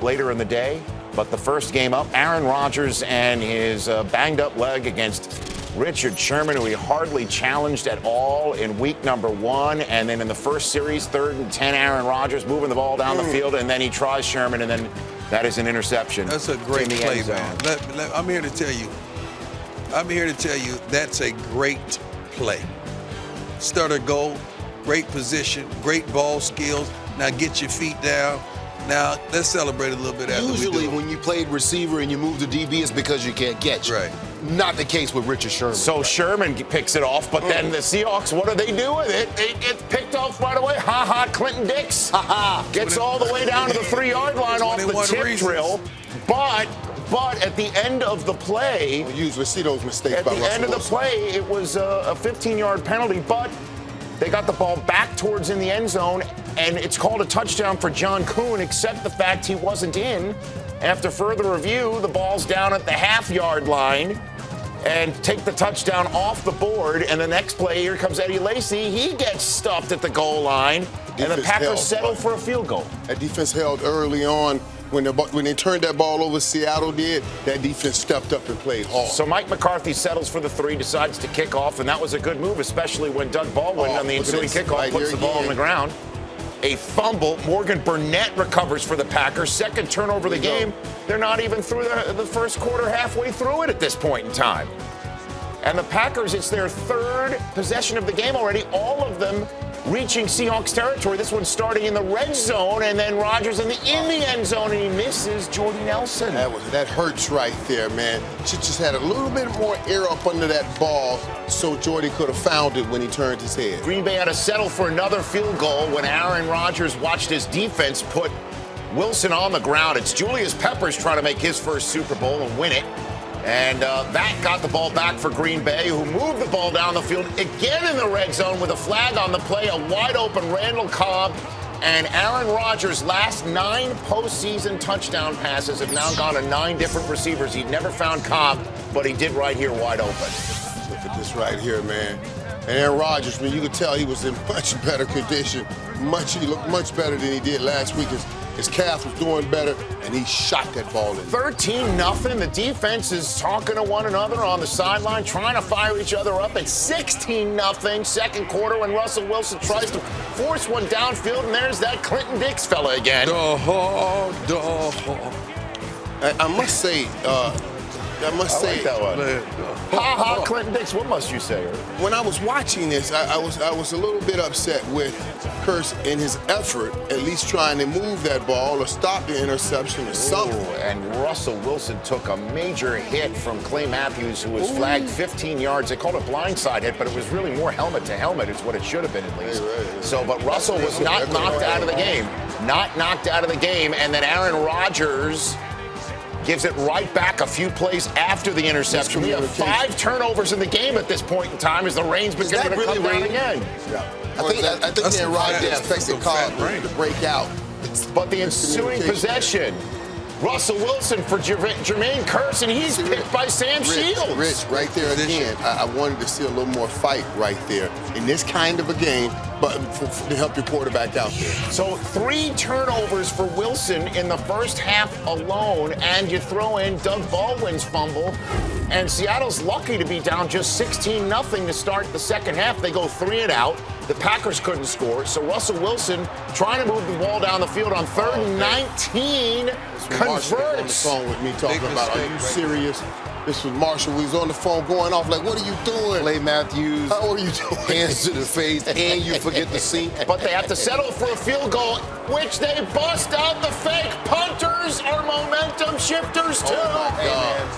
later in the day. But the first game up, Aaron Rodgers and his banged-up leg against Richard Sherman, who he hardly challenged at all in week number 1. And then in the first series, 3rd and 10, Aaron Rodgers moving the ball down the field, and then he tries Sherman, and then that is an interception. That's a great play, man. I'm here to tell you that's a great play. Stutter goal, great position, great ball skills. Now get your feet down. Now, let's celebrate a little bit after Usually when you played receiver and you move to DB, it's because you can't catch. Right. Not the case with Richard Sherman. So Sherman picks it off, but then the Seahawks, what do they do with it? It gets picked off right away. Ha-ha, Clinton Dix. Ha-ha. Gets all the way down to the 3-yard line off the tip drill. But at the end of the play, we usually see those mistakes by Russel Wilson. At the end of the play, it was a 15-yard penalty, but they got the ball back towards in the end zone, and it's called a touchdown for John Kuhn, except the fact he wasn't in. After further review, the ball's down at the half-yard line, and take the touchdown off the board. And the next play, here comes Eddie Lacy. He gets stuffed at the goal line, and the Packers settle for a field goal. That defense held early on. When they turned that ball over, Seattle did, that defense stepped up and played hard. So Mike McCarthy settles for the 3, decides to kick off, and that was a good move, especially when Doug Baldwin on the ensuing kickoff puts the ball on the ground. A fumble. Morgan Burnett recovers for the Packers. Second turnover of the game. They're not even through the first quarter, halfway through it at this point in time. And the Packers, it's their 3rd possession of the game already, all of them reaching Seahawks territory. This one starting in the red zone, and then Rodgers in the end zone, and he misses Jordy Nelson. That hurts right there, man. Should just had a little bit more air up under that ball so Jordy could have found it when he turned his head. Green Bay had to settle for another field goal when Aaron Rodgers watched his defense put Wilson on the ground. It's Julius Peppers trying to make his first Super Bowl and win it. And that got the ball back for Green Bay, who moved the ball down the field again in the red zone with a flag on the play, a wide-open Randall Cobb. And Aaron Rodgers' last 9 postseason touchdown passes have now gone to 9 different receivers. He'd never found Cobb, but he did right here wide open. Look at this right here, man. And Aaron Rodgers, man, you could tell he was in much better condition. He looked much better than he did last week. His calf was doing better, and he shot that ball in. 13-0. The defense is talking to one another on the sideline, trying to fire each other up. It's 16-0 second quarter when Russell Wilson tries to force one downfield, and there's that Clinton Dix fella again. I must say, like that one. Ha-ha, Clinton Dix, what must you say? When I was watching this, I was a little bit upset with Kearse in his effort, at least trying to move that ball or stop the interception or something. And Russell Wilson took a major hit from Clay Matthews, who was flagged 15 yards. They called it a blindside hit, but it was really more helmet to helmet. It's what it should have been at least. So, but Russell was not knocked out of the game. Not knocked out of the game. And then Aaron Rodgers gives it right back a few plays after the interception. We have 5 turnovers in the game at this point in time as the rain's beginning to come down again. Yeah. I think Aaron Rodgers expected Cobb to break out. But the ensuing possession, Russell Wilson for Jermaine Kearse, and he's picked by Sam Shields. Rich, right there again. I wanted to see a little more fight right there in this kind of a game, but to help your quarterback out there. So 3 turnovers for Wilson in the first half alone, and you throw in Doug Baldwin's fumble, and Seattle's lucky to be down just 16-0 to start the second half. They go 3 and out. The Packers couldn't score, so Russell Wilson trying to move the ball down the field on 3rd and 19 converts. On the phone with me talking about, are you serious? This was Marshall. We was on the phone going off like, what are you doing? Clay Matthews. How are you doing? Hands to the face, and you forget the seat. But they have to settle for a field goal, which they bust out the fake. Punters are momentum shifters, too.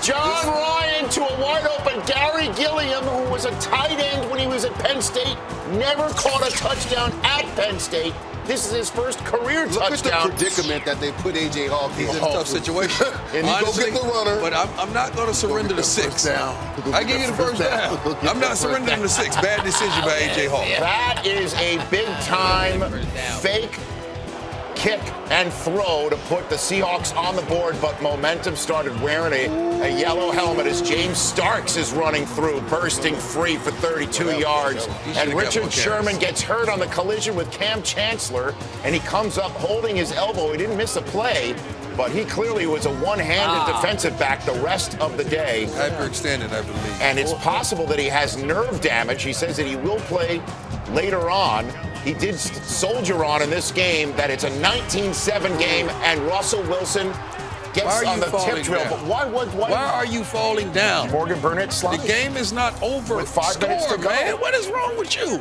John Ryan to a wide-open Gary Gilliam, who was a tight end when he was at Penn State, never caught a touchdown at Penn State. This is his first career touchdown. Look at the predicament that they put A.J. Hawk in. He's in a tough situation. And he go get the runner. But I'm not going to surrender to 6. I give you the first down. I'm not surrendering to 6. Bad decision by A.J. Hawk. That is a big-time fake kick and throw to put the Seahawks on the board, but momentum started wearing a yellow helmet as James Starks is running through, bursting free for 32 yards. And Richard Sherman gets hurt on the collision with Cam Chancellor, and he comes up holding his elbow. He didn't miss a play, but he clearly was a one-handed defensive back the rest of the day. Hyperextended, I believe. And it's possible that he has nerve damage. He says that he will play later on. He did soldier on in this game, that it's a 19-7 game, and Russell Wilson gets on the tip drill. But why are you falling down? Morgan Burnett slides. The game is not over. With 5 minutes to go. Man, what is wrong with you?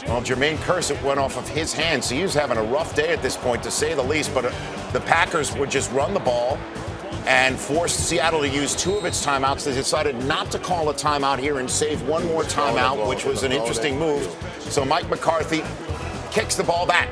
Well, Jermaine Kearse, it went off of his hands, so he was having a rough day at this point, to say the least. But the Packers would just run the ball and forced Seattle to use 2 of its timeouts. They decided not to call a timeout here and save 1 more timeout, which was an interesting move. So Mike McCarthy kicks the ball back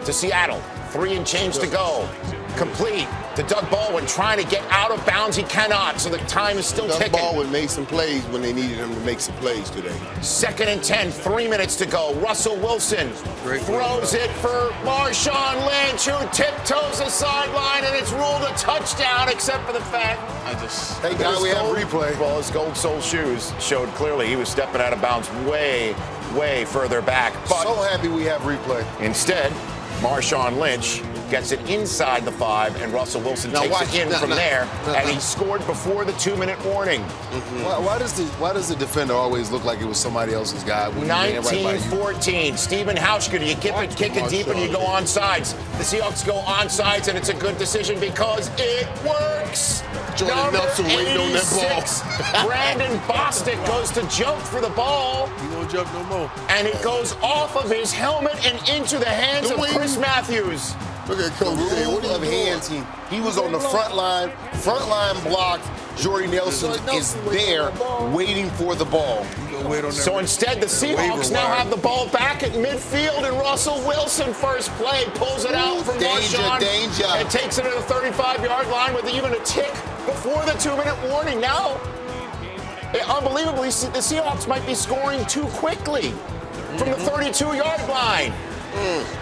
to Seattle. 3 and change to go. Complete to Doug Baldwin, trying to get out of bounds. He cannot, so the time is still ticking. Doug Baldwin made some plays when they needed him to make some plays today. 2nd and 10, 3 minutes to go. Russell Wilson throws it for Marshawn Lynch, who tiptoes the sideline, and it's ruled a touchdown, except for the fact thank God we have replay. Well, his gold sole shoes showed clearly he was stepping out of bounds way further back. But so happy we have replay. Instead, Marshawn Lynch gets it inside the 5, and Russell Wilson takes it in from there, and he scored before the 2-minute warning. Why does the defender always look like it was somebody else's guy? 19-14. Stephen Hauschka, you kick it deep and you go onside. The Seahawks go onside, and it's a good decision because it works. Jordan Nelson waiting on that ball. Brandon Bostic goes to jump for the ball. He won't jump no more. And it goes off of his helmet and into the hands of Chris Matthews. Look at Coach. What of hands he was on the front line blocked. Jordy Nelson is there waiting for the ball. So instead, the Seahawks now have the ball back at midfield, and Russell Wilson, first play, pulls it out from Marshawn and takes it to the 35-yard line with even a tick before the 2-minute warning. Now, unbelievably, the Seahawks might be scoring too quickly from the 32-yard line.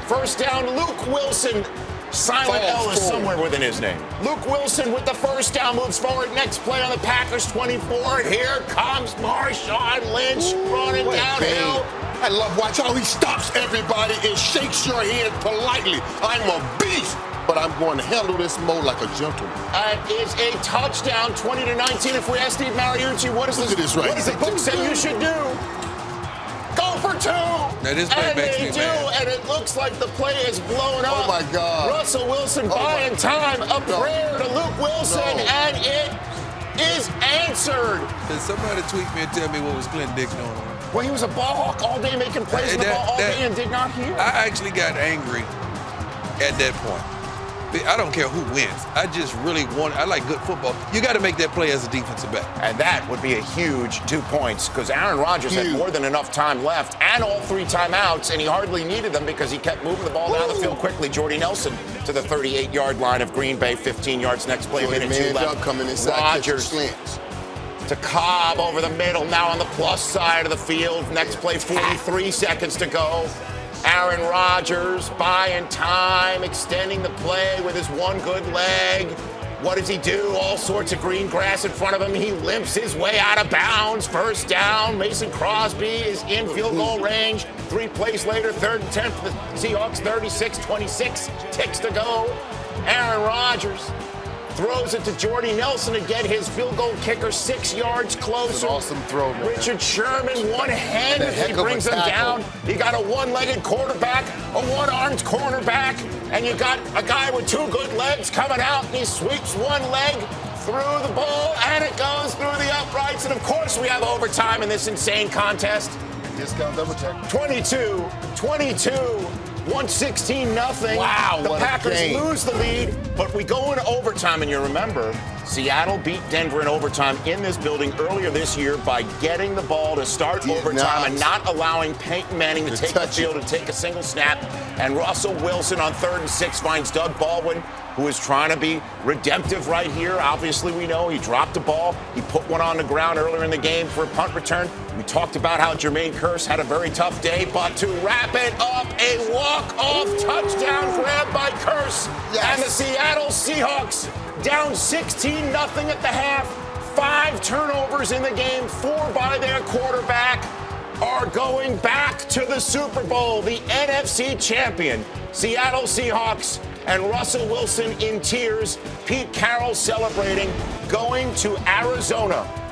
First down, Luke Wilson. Silent L is somewhere within his name. Luke Wilson with the first down, moves forward. Next play on the Packers 24. Here comes Marshawn Lynch running downhill. I love watching how he stops everybody and shakes your hand politely. I'm a beast, but I'm going to handle this mode like a gentleman. It's a touchdown, 20-19. If we ask Steve Mariucci, what does the book say you should do? Go for 2. And they do, and it looks like the play is blown up. Oh, my God. Russell Wilson buying time. A prayer to Luke Wilson, and it is answered. Can somebody tweet me and tell me what was Clint Dix doing? Well, he was a ball hawk all day, making plays in the ball all day and did not hear. I actually got angry at that point. I don't care who wins. I just really I like good football. You got to make that play as a defensive back. And that would be a huge 2 points because Aaron Rodgers had more than enough time left and all 3 timeouts, and he hardly needed them because he kept moving the ball down the field quickly. Jordy Nelson to the 38-yard line of Green Bay, 15 yards. Next play, minute 2 left. Coming inside, Rodgers to Cobb over the middle, now on the plus side of the field. Next play, 43 seconds to go. Aaron Rodgers buying time, extending the play with his one good leg. What does he do? All sorts of green grass in front of him. He limps his way out of bounds. First down. Mason Crosby is in field goal range. 3 plays later, 3rd and 10 for the Seahawks, 36-26. Ticks to go. Aaron Rodgers throws it to Jordy Nelson to get his field goal kicker 6 yards closer. Awesome throw, man. Richard Sherman one-handedly brings him down. You got a one-legged quarterback, a one-armed cornerback, and you got a guy with 2 good legs coming out, and he sweeps one leg through the ball, and it goes through the uprights. And, of course, we have overtime in this insane contest. Discount double check. 22-22. 116-0. Wow, the Packers lose the lead, but we go into overtime, and you remember, Seattle beat Denver in overtime in this building earlier this year by getting the ball to start overtime and not allowing Peyton Manning to take the field and take a single snap. And Russell Wilson on 3rd and 6 finds Doug Baldwin, who is trying to be redemptive right here. Obviously, we know he dropped the ball. He put one on the ground earlier in the game for a punt return. We talked about how Jermaine Kearse had a very tough day, but to wrap it up, a walk-off touchdown grab by Kearse. And the Seattle Seahawks down 16-0 at the half. 5 turnovers in the game, 4 by their quarterback, are going back to the Super Bowl. The NFC champion, Seattle Seahawks, and Russell Wilson in tears. Pete Carroll celebrating, going to Arizona